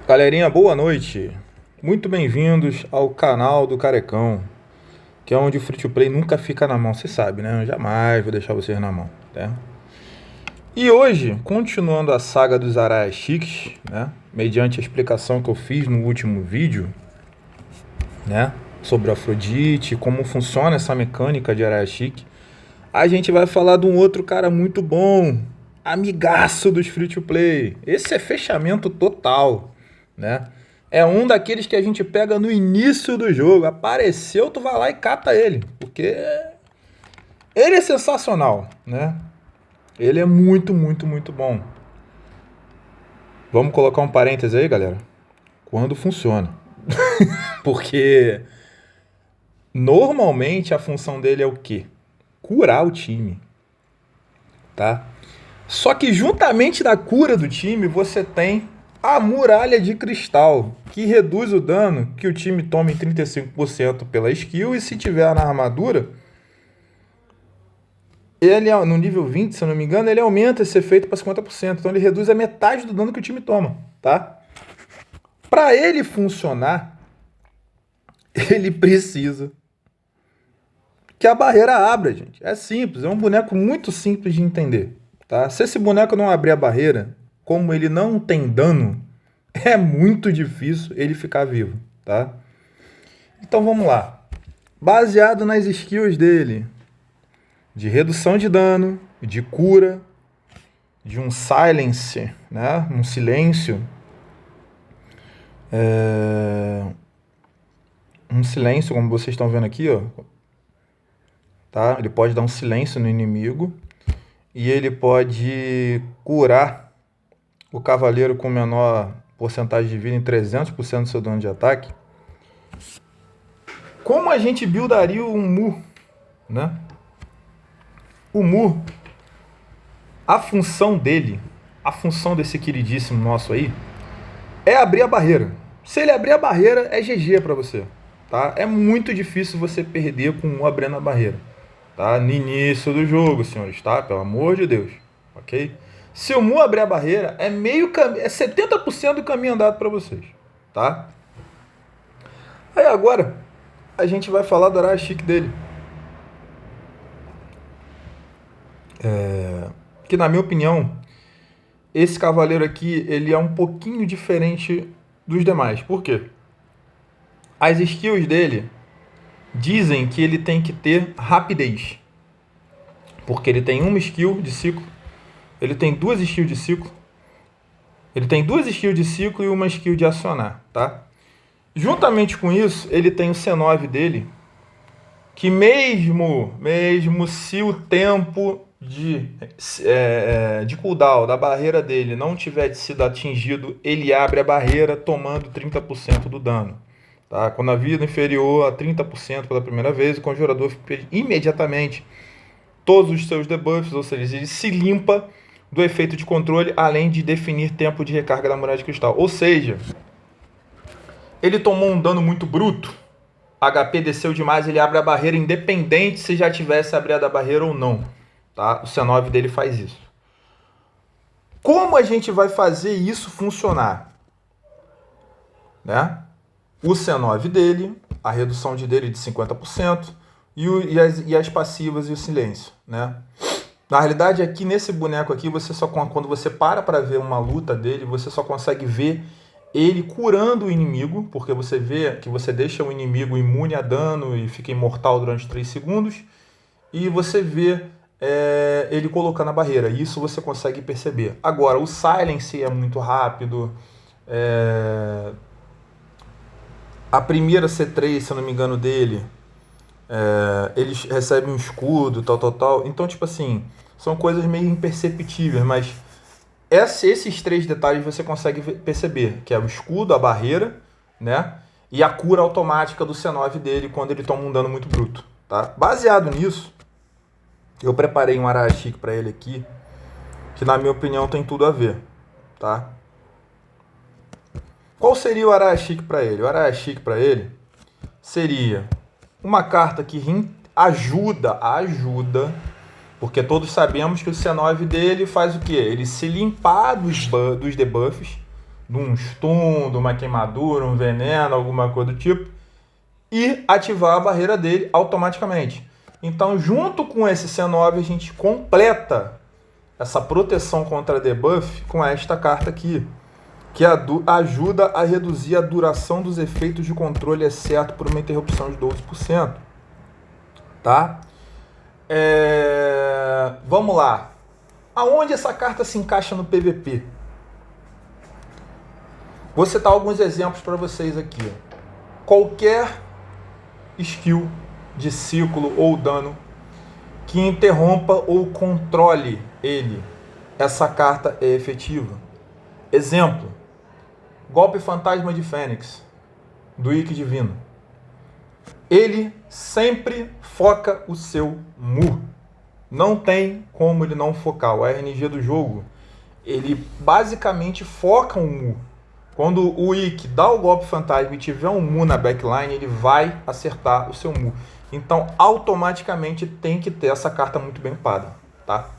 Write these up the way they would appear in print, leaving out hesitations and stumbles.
Galerinha, boa noite. Muito bem-vindos ao canal do Carecão, que é onde o free to play nunca fica na mão, você sabe, né? Eu jamais vou deixar vocês na mão, né? E hoje, continuando a saga dos Araias Chiques, né? Mediante a explicação que eu fiz no último vídeo, né? Sobre o Afrodite, como funciona essa mecânica de Araia Chique, a gente vai falar de um outro cara muito bom, amigaço dos free to play. Esse é fechamento total, né? É um daqueles que a gente pega no início do jogo. Apareceu, tu vai lá e cata ele, porque ele é sensacional, né? Ele é muito bom. Vamos colocar um parêntese aí, galera. Quando funciona. Porque normalmente a função dele é o quê? Curar o time, tá? Só que juntamente da cura do time, você tem a muralha de cristal, que reduz o dano que o time toma em 35% pela skill, e se tiver na armadura, ele no nível 20, se eu não me engano, ele aumenta esse efeito para 50%. Então ele reduz a metade do dano que o time toma, tá? Para ele funcionar, ele precisa que a barreira abra, gente. É simples, é um boneco muito simples de entender, tá? Se esse boneco não abrir a barreira, como ele não tem dano, é muito difícil ele ficar vivo, tá? Então vamos lá. Baseado nas skills dele, de redução de dano, de cura, de um silence, né? Um silêncio. Um silêncio, como vocês estão vendo aqui, ó. Tá? Ele pode dar um silêncio no inimigo. E ele pode curar o cavaleiro com menor porcentagem de vida em 300% do seu dano de ataque. Como a gente buildaria um Mu, né? O Mu, a função dele, a função desse queridíssimo nosso aí, é abrir a barreira. Se ele abrir a barreira, é GG pra você, tá? É muito difícil você perder com o Mu abrindo a barreira, tá? No início do jogo, senhores, tá? Pelo amor de Deus, ok? Se o Mu abrir a barreira, é meio caminho, é 70% do caminho andado pra vocês, tá? Aí agora, a gente vai falar do Araia Chique dele. Que na minha opinião, esse cavaleiro aqui, ele é um pouquinho diferente dos demais. Por quê? As skills dele dizem que ele tem que ter rapidez. Porque ele tem uma skill de ciclo, ele tem duas skills de ciclo, ele tem duas skills de ciclo e uma skill de acionar, tá? Juntamente com isso, ele tem o C9 dele, que mesmo se o tempo de cooldown da barreira dele não tiver sido atingido, ele abre a barreira tomando 30% do dano. Tá? Quando a vida inferior a 30% pela primeira vez, o conjurador imediatamente todos os seus debuffs, ou seja, ele se limpa do efeito de controle, além de definir tempo de recarga da muralha de cristal. Ou seja, ele tomou um dano muito bruto, HP desceu demais, ele abre a barreira independente se já tivesse abrido a barreira ou não. Tá? O C9 dele faz isso. Como a gente vai fazer isso funcionar? Né? O C9 dele, a redução dele de 50%, e as passivas e o silêncio. Né? Na realidade, aqui nesse boneco aqui, quando você para ver uma luta dele, você só consegue ver ele curando o inimigo, porque você vê que você deixa o inimigo imune a dano e fica imortal durante 3 segundos, e você vê ele colocando a barreira. Isso você consegue perceber. Agora, o silence é muito rápido. A primeira C3, se eu não me engano, dele, eles recebem um escudo, tal. Então, tipo assim, são coisas meio imperceptíveis, mas esses 3 detalhes você consegue perceber, que é o escudo, a barreira, né? E a cura automática do C9 dele quando ele toma um dano muito bruto, tá? Baseado nisso, eu preparei um Araia Chique para ele aqui, que na minha opinião tem tudo a ver, tá? Qual seria o Araia Chique para ele? O Araia Chique para ele seria uma carta que ajuda, porque todos sabemos que o C9 dele faz o quê? Ele se limpar dos debuffs, de um stun, de uma queimadura, um veneno, alguma coisa do tipo, e ativar a barreira dele automaticamente. Então, junto com esse C9, a gente completa essa proteção contra debuff com esta carta aqui, que ajuda a reduzir a duração dos efeitos de controle, exceto por uma interrupção de 12%. Tá? Vamos lá. Aonde essa carta se encaixa no PVP? Vou citar alguns exemplos para vocês aqui. Qualquer skill de ciclo ou dano que interrompa ou controle ele, essa carta é efetiva. Exemplo: golpe fantasma de Fênix, do Ikki Divino. Ele sempre foca o seu Mu. Não tem como ele não focar. O RNG do jogo, ele basicamente foca o Mu. Quando o Ikki dá o golpe fantasma e tiver um Mu na backline, ele vai acertar o seu Mu. Então, automaticamente tem que ter essa carta muito bem upada, tá?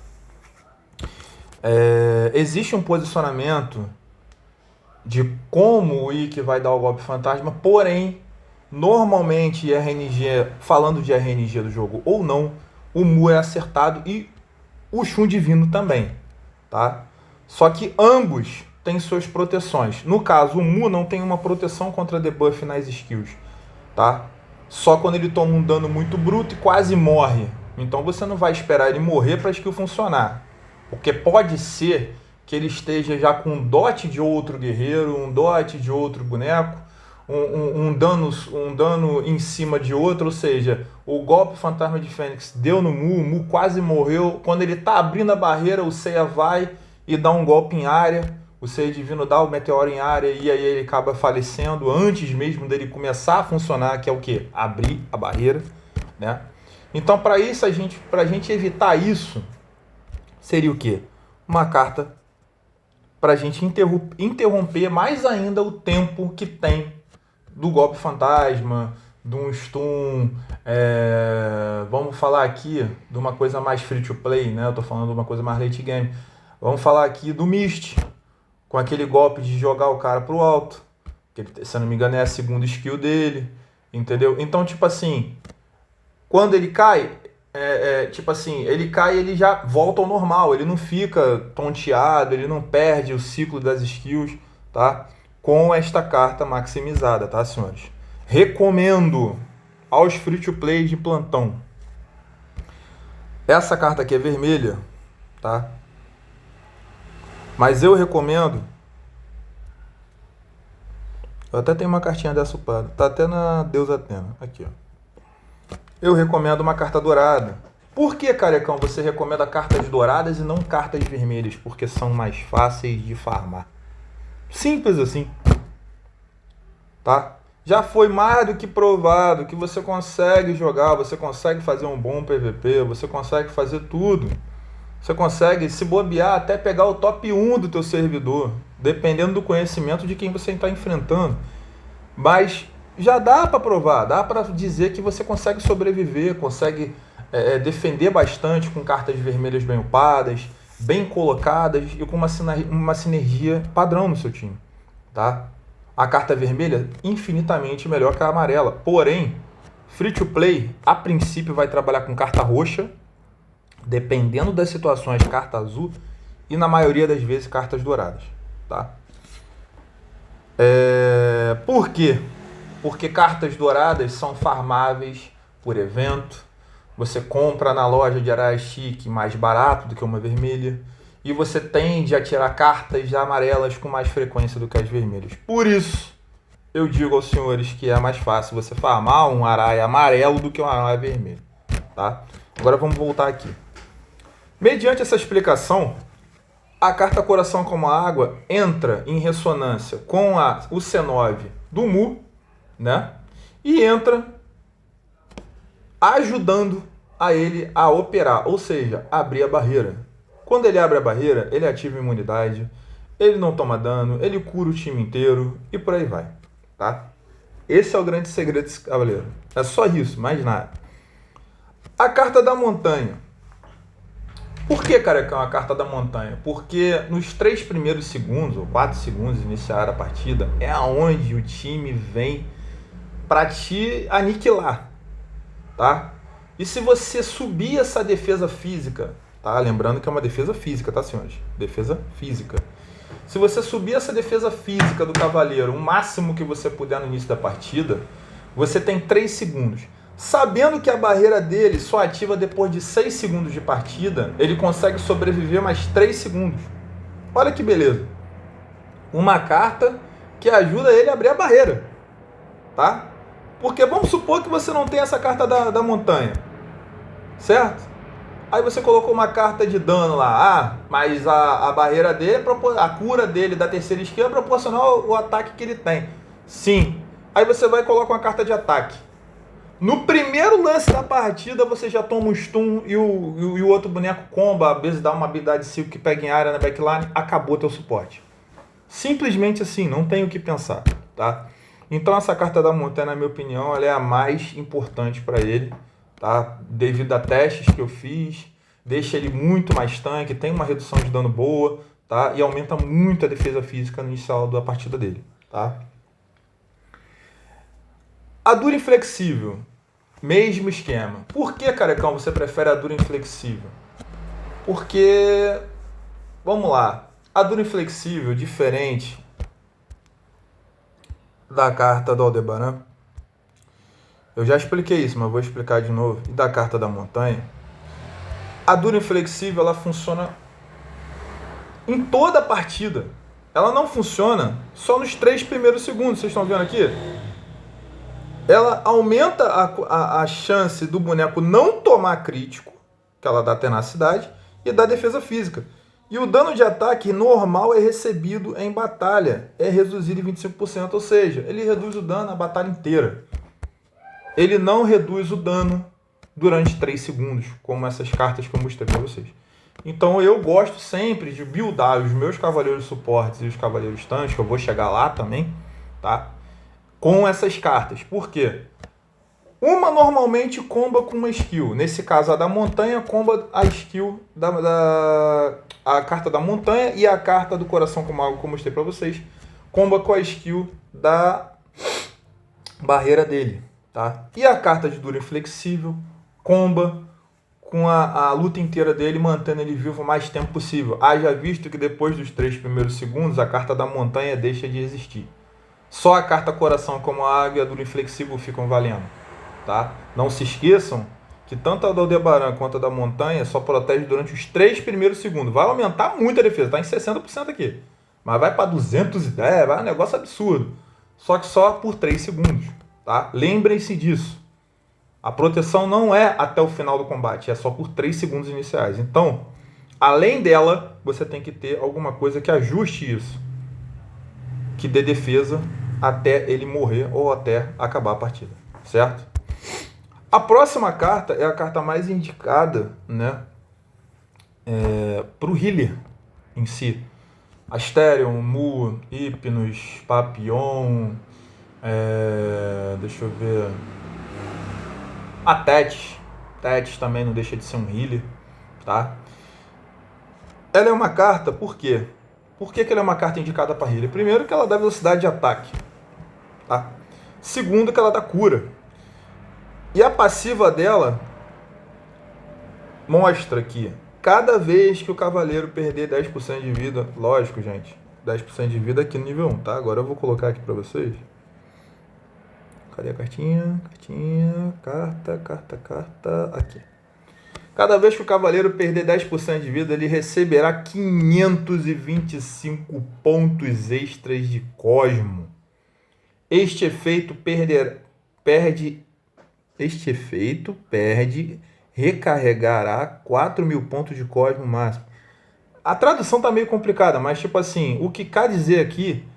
Existe um posicionamento de como o Ikki vai dar o golpe fantasma, porém, normalmente RNG, falando de RNG do jogo ou não, o Mu é acertado e o Shun Divino também, tá? Só que ambos têm suas proteções. No caso, o Mu não tem uma proteção contra debuff nas skills, tá? Só quando ele toma um dano muito bruto e quase morre. Então você não vai esperar ele morrer para a skill funcionar. Porque pode ser que ele esteja já com um dot de outro guerreiro, um dot de outro boneco, um dano em cima de outro, ou seja, o golpe fantasma de Fênix deu no Mu, o Mu quase morreu. Quando ele está abrindo a barreira, o Seiya vai e dá um golpe em área, o Seiya Divino dá o meteoro em área e aí ele acaba falecendo antes mesmo dele começar a funcionar, que é o que? Abrir a barreira, né? Então, para isso, pra gente evitar isso, seria o quê? Uma carta para a gente interromper mais ainda o tempo que tem do golpe fantasma, de um stun. Vamos falar aqui de uma coisa mais free to play, né? Eu tô falando de uma coisa mais late game. Vamos falar aqui do Mist, com aquele golpe de jogar o cara pro alto, que, se eu não me engano, é a segunda skill dele, entendeu? Então, tipo assim, quando ele cai, tipo assim, ele cai e ele já volta ao normal, ele não fica tonteado, ele não perde o ciclo das skills, tá? Com esta carta maximizada, tá, senhores? Recomendo aos free-to-play de plantão. Essa carta aqui é vermelha, tá? Mas eu recomendo... Eu até tenho uma cartinha dessa upada. Tá até na Deusa Atena. Aqui, ó. Eu recomendo uma carta dourada. Por que, carecão, você recomenda cartas douradas e não cartas vermelhas? Porque são mais fáceis de farmar. Simples assim. Tá? Já foi mais do que provado que você consegue jogar, você consegue fazer um bom PVP, você consegue fazer tudo. Você consegue, se bobear, até pegar o top 1 do teu servidor, dependendo do conhecimento de quem você está enfrentando. Mas já dá para provar, dá para dizer que você consegue sobreviver, consegue defender bastante com cartas vermelhas bem upadas, bem colocadas e com uma sinergia padrão no seu time. Tá? A carta vermelha infinitamente melhor que a amarela. Porém, free to play, a princípio, vai trabalhar com carta roxa, dependendo das situações, carta azul, e na maioria das vezes cartas douradas, tá? Por quê? Porque cartas douradas são farmáveis por evento. Você compra na loja de Araia Chique mais barato do que uma vermelha, e você tende a tirar cartas amarelas com mais frequência do que as vermelhas. Por isso, eu digo aos senhores que é mais fácil você farmar um Araia amarelo do que um Araia vermelho, tá? Agora vamos voltar aqui. Mediante essa explicação, a carta Coração como a Água entra em ressonância com o C9 do Mu, né? E entra ajudando a ele a operar, ou seja, abrir a barreira. Quando ele abre a barreira, ele ativa a imunidade, ele não toma dano, ele cura o time inteiro e por aí vai, tá? Esse é o grande segredo desse cavaleiro. É só isso, mais nada. A carta da montanha. Por que, Carecão, a carta da montanha? Porque nos 3 primeiros segundos, ou 4 segundos de iniciar a partida, é aonde o time vem para te aniquilar, tá? E se você subir essa defesa física, tá? Lembrando que é uma defesa física, tá, senhores? Defesa física. Se você subir essa defesa física do cavaleiro, o máximo que você puder no início da partida, você tem 3 segundos. Sabendo que a barreira dele só ativa depois de 6 segundos de partida, ele consegue sobreviver mais 3 segundos. Olha que beleza. Uma carta que ajuda ele a abrir a barreira, tá? Porque vamos supor que você não tem essa carta da montanha, certo? Aí você colocou uma carta de dano lá, mas a barreira dele, a cura dele da terceira skill é proporcional ao ataque que ele tem. Sim. Aí você vai e coloca uma carta de ataque. No primeiro lance da partida, você já toma um stun e o outro boneco comba, às vezes dá uma habilidade silk que pega em área na backline, acabou teu suporte. Simplesmente assim, não tem o que pensar, tá? Então essa carta da montanha, na minha opinião, ela é a mais importante para ele, tá? Devido a testes que eu fiz, deixa ele muito mais tanque, tem uma redução de dano boa, tá? E aumenta muito a defesa física no inicial da partida dele, tá? A dura inflexível, mesmo esquema. Por que, Carecão, você prefere a dura inflexível? Porque, vamos lá, a dura inflexível, diferente da carta do Aldebaran, eu já expliquei isso, mas vou explicar de novo, e da carta da montanha, a dura inflexível, ela funciona em toda a partida. Ela não funciona só nos 3 primeiros segundos, vocês estão vendo aqui? Ela aumenta a chance do boneco não tomar crítico, que ela dá tenacidade, e dá defesa física. E o dano de ataque normal é recebido em batalha, é reduzido em 25%, ou seja, ele reduz o dano a batalha inteira. Ele não reduz o dano durante 3 segundos, como essas cartas que eu mostrei para vocês. Então eu gosto sempre de buildar os meus cavaleiros suportes e os cavaleiros tanques, que eu vou chegar lá também, tá? Com essas cartas. Por quê? Uma normalmente comba com uma skill. Nesse caso, a da montanha comba a skill a carta da montanha, e a carta do coração com mago que eu mostrei para vocês comba com a skill da barreira dele, tá? E a carta de dura inflexível comba com a luta inteira dele, mantendo ele vivo o mais tempo possível. Haja visto que depois dos 3 primeiros segundos, a carta da montanha deixa de existir. Só a carta coração como a águia do inflexível ficam valendo, tá? Não se esqueçam que tanto a do Aldebaran quanto a da montanha só protege durante os 3 primeiros segundos. Vai aumentar muito a defesa, tá em 60% aqui. Mas vai para 210, vai um negócio absurdo. Só que só por 3 segundos, tá? Lembrem-se disso. A proteção não é até o final do combate, é só por 3 segundos iniciais. Então, além dela, você tem que ter alguma coisa que ajuste isso, que dê defesa até ele morrer ou até acabar a partida, certo? A próxima carta é a carta mais indicada, né, para o healer em si. Asterion, Mu, Hypnos, Papillon, deixa eu ver, a Tétis. Tétis também não deixa de ser um healer, tá? Ela é uma carta, por quê? Por que ela é uma carta indicada para healer? Primeiro, que ela dá velocidade de ataque, tá? Segundo, que ela dá cura. E a passiva dela mostra que cada vez que o cavaleiro perder 10% de vida, lógico, gente, 10% de vida aqui no nível 1, tá? Agora eu vou colocar aqui para vocês. Cadê a cartinha? Carta, aqui. Cada vez que o cavaleiro perder 10% de vida, ele receberá 525 pontos extras de cosmo. Este efeito recarregará 4.000 pontos de cosmo máximo. A tradução tá meio complicada, mas tipo assim, o que quer dizer aqui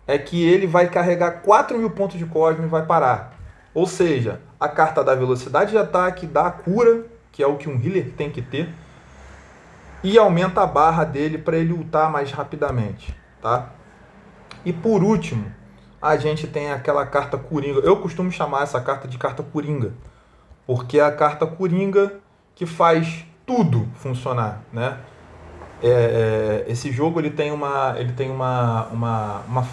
é que ele vai carregar 4.000 pontos de cosmo e vai parar. Ou seja, a carta dá velocidade de ataque, dá a cura, que é o que um healer tem que ter, e aumenta a barra dele para ele ultar mais rapidamente, tá? E por último, a gente tem aquela carta Coringa. Eu costumo chamar essa carta de carta Coringa, porque é a carta Coringa que faz tudo funcionar, né? Esse jogo ele tem uma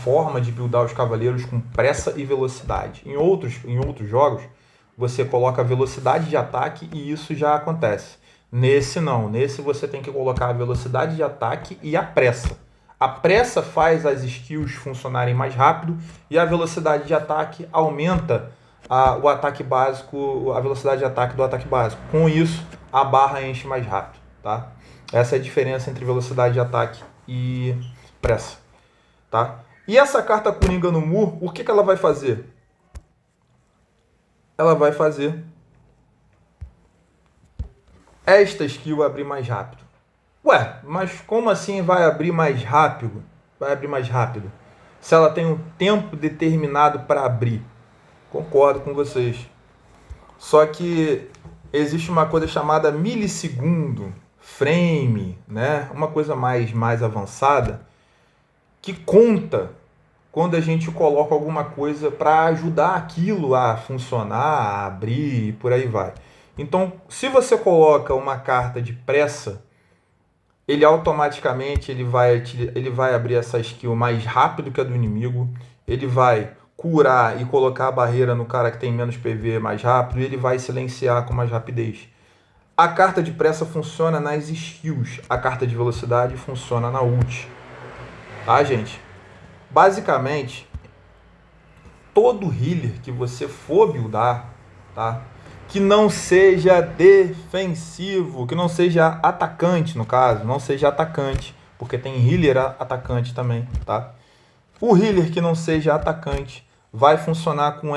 forma de buildar os cavaleiros com pressa e velocidade. Em outros jogos, você coloca a velocidade de ataque e isso já acontece. Nesse não, nesse você tem que colocar a velocidade de ataque e a pressa. A pressa faz as skills funcionarem mais rápido e a velocidade de ataque aumenta o ataque básico, a velocidade de ataque do ataque básico. Com isso, a barra enche mais rápido, tá? Essa é a diferença entre velocidade de ataque e pressa, tá? E essa carta Coringa no Mu, o que ela vai fazer? Ela vai fazer esta skill abrir mais rápido. Ué, mas como assim vai abrir mais rápido? Vai abrir mais rápido. Se ela tem um tempo determinado para abrir. Concordo com vocês. Só que existe uma coisa chamada milissegundo, frame, né? Uma coisa mais avançada que conta quando a gente coloca alguma coisa para ajudar aquilo a funcionar, a abrir e por aí vai. Então, se você coloca uma carta de pressa, ele automaticamente ele vai abrir essa skill mais rápido que a do inimigo, ele vai curar e colocar a barreira no cara que tem menos PV mais rápido e ele vai silenciar com mais rapidez. A carta de pressa funciona nas skills, a carta de velocidade funciona na ult. Tá, gente? Basicamente, todo healer que você for buildar, tá? Que não seja defensivo, que não seja atacante, no caso, não seja atacante, porque tem healer atacante também, tá? O healer que não seja atacante vai funcionar com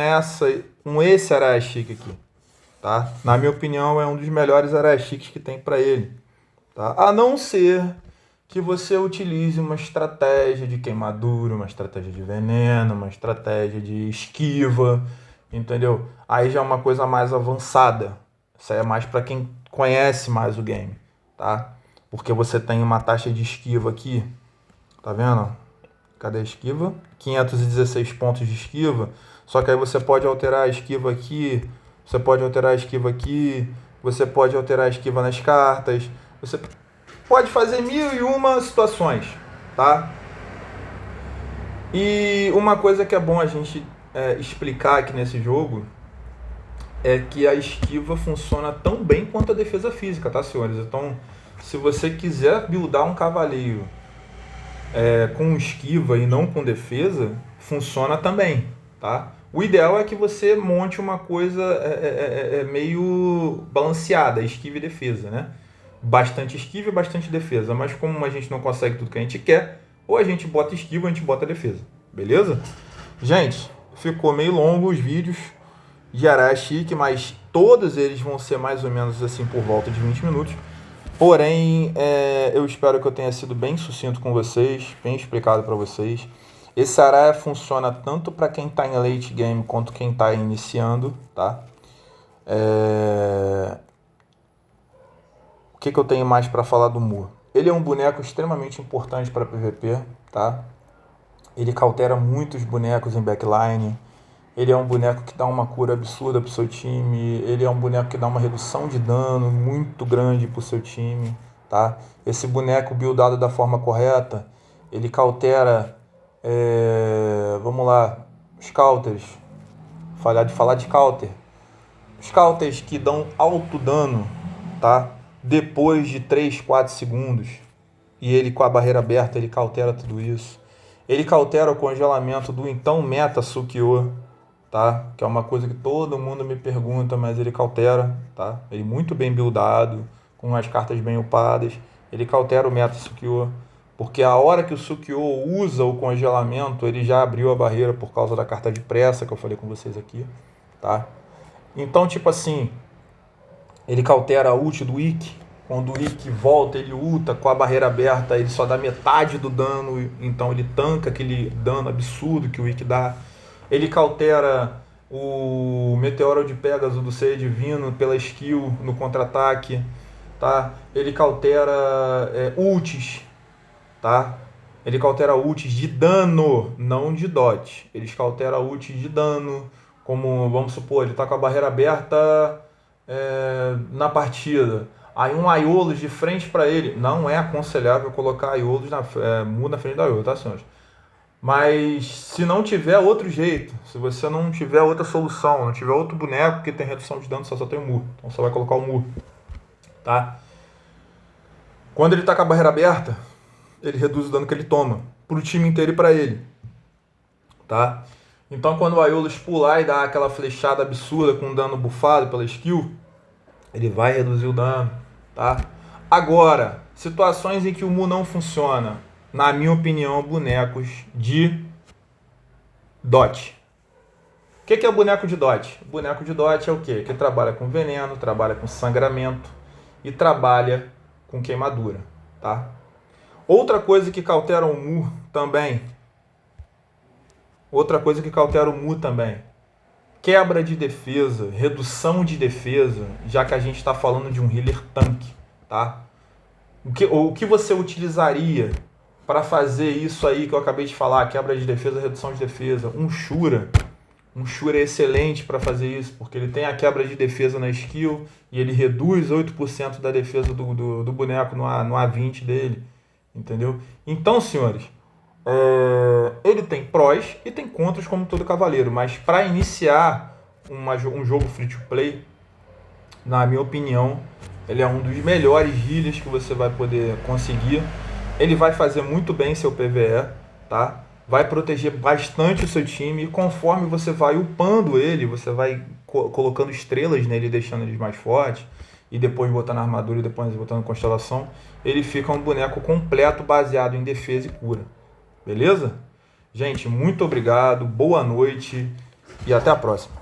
esse Arachique aqui, tá? Na minha opinião, é um dos melhores Arachiques que tem para ele, tá? A não ser que você utilize uma estratégia de queimadura, uma estratégia de veneno, uma estratégia de esquiva, entendeu? Aí já é uma coisa mais avançada. Isso aí é mais para quem conhece mais o game, tá? Porque você tem uma taxa de esquiva aqui, tá vendo? Cadê a esquiva? 516 pontos de esquiva. Só que aí você pode alterar a esquiva aqui, você pode alterar a esquiva aqui, você pode alterar a esquiva nas cartas, você pode fazer 1001 situações, tá? E uma coisa que é bom a gente explicar aqui nesse jogo é que a esquiva funciona tão bem quanto a defesa física, tá, senhores? Então, se você quiser buildar um cavaleiro com esquiva e não com defesa, funciona também, tá? O ideal é que você monte uma coisa meio balanceada, esquiva e defesa, né? Bastante esquiva e bastante defesa, mas como a gente não consegue tudo que a gente quer, ou a gente bota esquiva ou a gente bota defesa, beleza? Gente, ficou meio longo os vídeos de Arachique, mas todos eles vão ser mais ou menos assim por volta de 20 minutos. Porém, eu espero que eu tenha sido bem sucinto com vocês, bem explicado para vocês. Esse Ará funciona tanto para quem está em late game quanto quem está iniciando, tá? O que eu tenho mais para falar do Mu? Ele é um boneco extremamente importante para PVP, tá? Ele cautera muitos bonecos em backline. Ele é um boneco que dá uma cura absurda pro seu time. Ele é um boneco que dá uma redução de dano muito grande pro seu time, tá? Esse boneco buildado da forma correta, ele cautera... vamos lá, os counters. Falar de counter. Os counters que dão alto dano, tá? Depois de 3, 4 segundos. E ele com a barreira aberta, ele cautera tudo isso. Ele cautera o congelamento do então meta Sukiô, tá? Que é uma coisa que todo mundo me pergunta, mas ele cautera, tá? Ele muito bem buildado, com as cartas bem upadas. Ele cautera o meta Sukiô, porque a hora que o Sukiô usa o congelamento, ele já abriu a barreira por causa da carta de pressa, que eu falei com vocês aqui, tá? Então, tipo assim, ele cautera a ult do Ikki. Quando o Ikki volta, ele ulta com a barreira aberta, ele só dá metade do dano, então ele tanca aquele dano absurdo que o Ikki dá. Ele cautera o Meteoro de Pégaso do Ser Divino pela skill no contra-ataque, tá? Ele cautera ults, tá? Ele cautera ults de dano, não de dot. Ele cautera ults de dano, como, vamos supor, ele tá com a barreira aberta na partida. Aí um Aiolos de frente para ele. Não é aconselhável colocar Aiolos Mu na frente da Aiolos, tá, senhores? Mas se não tiver outro jeito, se você não tiver outra solução, não tiver outro boneco que tem redução de dano, só tem o Mu. Então você vai colocar o Mu, tá? Quando ele tá com a barreira aberta, ele reduz o dano que ele toma pro time inteiro e pra ele, tá? Então quando o Aiolos pular e dar aquela flechada absurda com dano bufado pela skill, ele vai reduzir o dano, tá? Agora, situações em que o Mu não funciona, na minha opinião, bonecos de dot. O que é boneco de dot? Boneco de dot é o quê? Que trabalha com veneno, trabalha com sangramento e trabalha com queimadura, tá? Outra coisa que cautera o Mu também. Quebra de defesa, redução de defesa, já que a gente está falando de um healer tanque, tá? O que você utilizaria para fazer isso aí que eu acabei de falar, quebra de defesa, redução de defesa? Um Shura. Um Shura é excelente para fazer isso, porque ele tem a quebra de defesa na skill e ele reduz 8% da defesa do boneco no A20 dele, entendeu? Então, senhores, ele tem prós e tem contras como todo cavaleiro, mas para iniciar um jogo free to play, na minha opinião, ele é um dos melhores healers que você vai poder conseguir. Ele vai fazer muito bem seu PvE, tá? Vai proteger bastante o seu time e conforme você vai upando ele, você vai colocando estrelas nele, deixando eles mais fortes e depois botando armadura e depois botando constelação, ele fica um boneco completo baseado em defesa e cura. Beleza? Gente, muito obrigado, boa noite e até a próxima.